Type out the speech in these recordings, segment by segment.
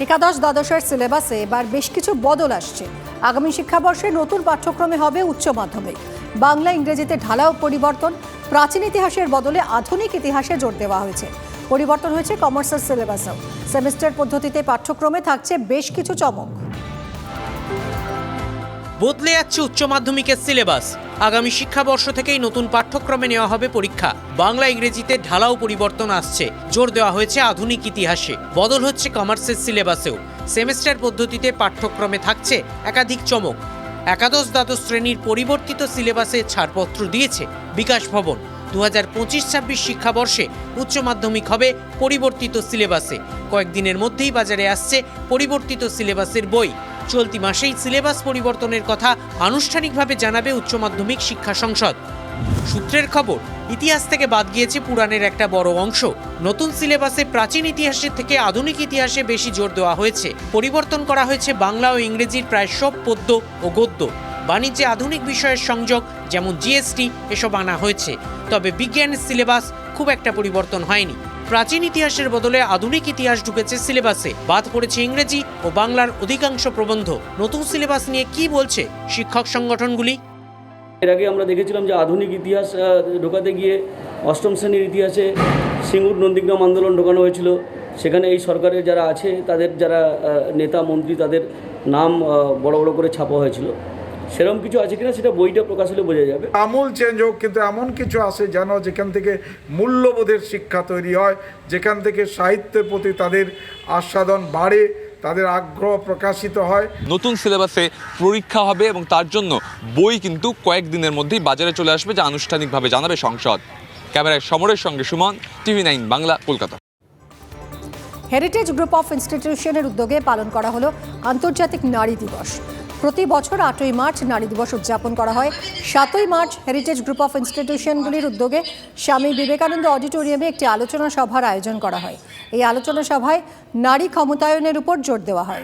একাদশ দ্বাদশের সিলেবাসে এবার বেশ কিছু বদল আসছে। আগামী শিক্ষাবর্ষে নতুন পাঠ্যক্রমে হবে উচ্চ মাধ্যমিক। বাংলা ইংরেজিতে ঢালাও পরিবর্তন, প্রাচীন ইতিহাসের বদলে আধুনিক ইতিহাসে জোর দেওয়া হয়েছে। পরিবর্তন হয়েছে কমার্সের সিলেবাসেও। সেমিস্টার পদ্ধতিতে পাঠ্যক্রমে থাকছে বেশ কিছু চমক। বদলে যাচ্ছে উচ্চ মাধ্যমিকের সিলেবাস। আগামী শিক্ষাবর্ষ থেকেই নতুন পাঠ্যক্রমে নেওয়া হবে পরীক্ষা। বাংলা ইংরেজিতে ঢালাও পরিবর্তন আসছে, জোর দেওয়া হয়েছে আধুনিক ইতিহাসে। বদল হচ্ছে কমার্সের সিলেবাসেও। সেমিস্টার পদ্ধতিতে পাঠ্যক্রমে থাকছে একাধিক চমক। একাদশ দ্বাদশ শ্রেণীর পরিবর্তিত সিলেবাসে ছাড়পত্র দিয়েছে বিকাশ ভবন। 2025-26 শিক্ষাবর্ষে উচ্চ মাধ্যমিক হবে পরিবর্তিত সিলেবাসে। কয়েকদিনের মধ্যেই বাজারে আসছে পরিবর্তিত সিলেবাসের বই। চলতি মাসেই সিলেবাস পরিবর্তনের কথা আনুষ্ঠানিকভাবে জানাবে উচ্চ মাধ্যমিক শিক্ষা সংসদ। সূত্রের খবর, ইতিহাস থেকে বাদ গিয়েছে পুরাণের একটা বড় অংশ। নতুন সিলেবাসে প্রাচীন ইতিহাসের থেকে আধুনিক ইতিহাসে বেশি জোর দেওয়া হয়েছে। পরিবর্তন করা হয়েছে বাংলা ও ইংরেজির প্রায় সব পদ্য ও গদ্য। বাণিজ্যে আধুনিক বিষয়ের সংযোগ যেমন জিএসটি এসব আনা হয়েছে। তবে বিজ্ঞানের সিলেবাস খুব একটা পরিবর্তন হয়নি। প্রাচীন ইতিহাসের বদলে আধুনিক ইতিহাস ঢুকেছে সিলেবাসে। বাদ পড়েছে ইংরেজি ও বাংলার অধিকাংশ প্রবন্ধ। নতুন সিলেবাস নিয়ে কি বলছে শিক্ষক সংগঠনগুলি? এর আগে আমরা দেখেছিলাম যে আধুনিক ইতিহাস ঢোকাতে গিয়ে অষ্টম শ্রেণীর ইতিহাসে সিঙ্গুর নন্দীগ্রাম আন্দোলন ঢোকানো হয়েছিল। সেখানে এই সরকারের যারা আছে তাদের যারা নেতা মন্ত্রী তাদের নাম বড় বড় করে ছাপা হয়েছিল। সেরকম কিছু আছে কিনা সেটা বইটা প্রকাশ হলে বোঝা যাবে। আমূল চেঞ্জ হোক, কিন্তু এমন কিছু আসে যেন যেখান থেকে মূল্যবোধের শিক্ষা তৈরি হয়, যেখান থেকে সাহিত্যের প্রতি তাদের আস্বাদন বাড়ে, তাদের আগ্রহ প্রকাশিত হয়। নতুন সিলেবাসে পরীক্ষা হবে এবং তার জন্য বই কিন্তু কয়েকদিনের মধ্যেই বাজারে চলে আসবে, যা আনুষ্ঠানিকভাবে জানাবে সংসদ। ক্যামেরায় সমরের সঙ্গে Suman, TV9 Bangla, Kolkata. Heritage group of ইনস্টিটিউশনের উদ্যোগে পালন করা হলো আন্তর্জাতিক নারী দিবস। প্রতি বছর 8ই মার্চ নারী দিবস উদযাপন করা হয়। 7ই মার্চ হেরিটেজ গ্রুপ অফ ইনস্টিটিউশনগুলির উদ্যোগে স্বামী বিবেকানন্দ অডিটোরিয়ামে একটি আলোচনা সভার আয়োজন করা হয়। এই আলোচনা সভায় নারী ক্ষমতায়নের উপর জোর দেওয়া হয়।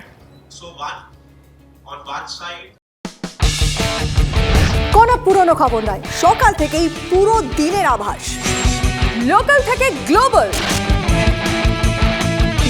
কোনো পুরনো খবর নয়, সকাল থেকেই পুরো দিনের আভাস। লোকাল থেকে গ্লোবাল,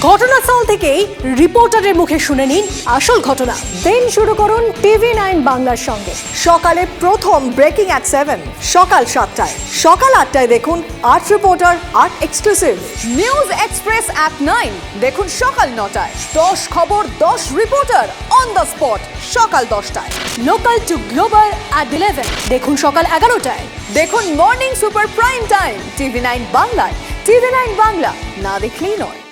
ঘটনাস্থল থেকেই রিপোর্টারের মুখে শুনে নিন আসল ঘটনা। দিন শুরু করুন TV9 বাংলার সঙ্গে। সকালে প্রথম ব্রেকিং অ্যাট 7, সকাল 7টায়, সকাল 8টায় দেখুন 8 reporter 8 exclusive. News express at 9 দেখুন সকাল 9টায়। 10 খবর 10 রিপোর্টার অন দ্য স্পট সকাল 10টায়। লোকাল টু গ্লোবাল অ্যাট 11 দেখুন সকাল 11টায়। দেখুন morning super prime time TV9 বাংলায়। TV9 বাংলা না দেখলেই নয়।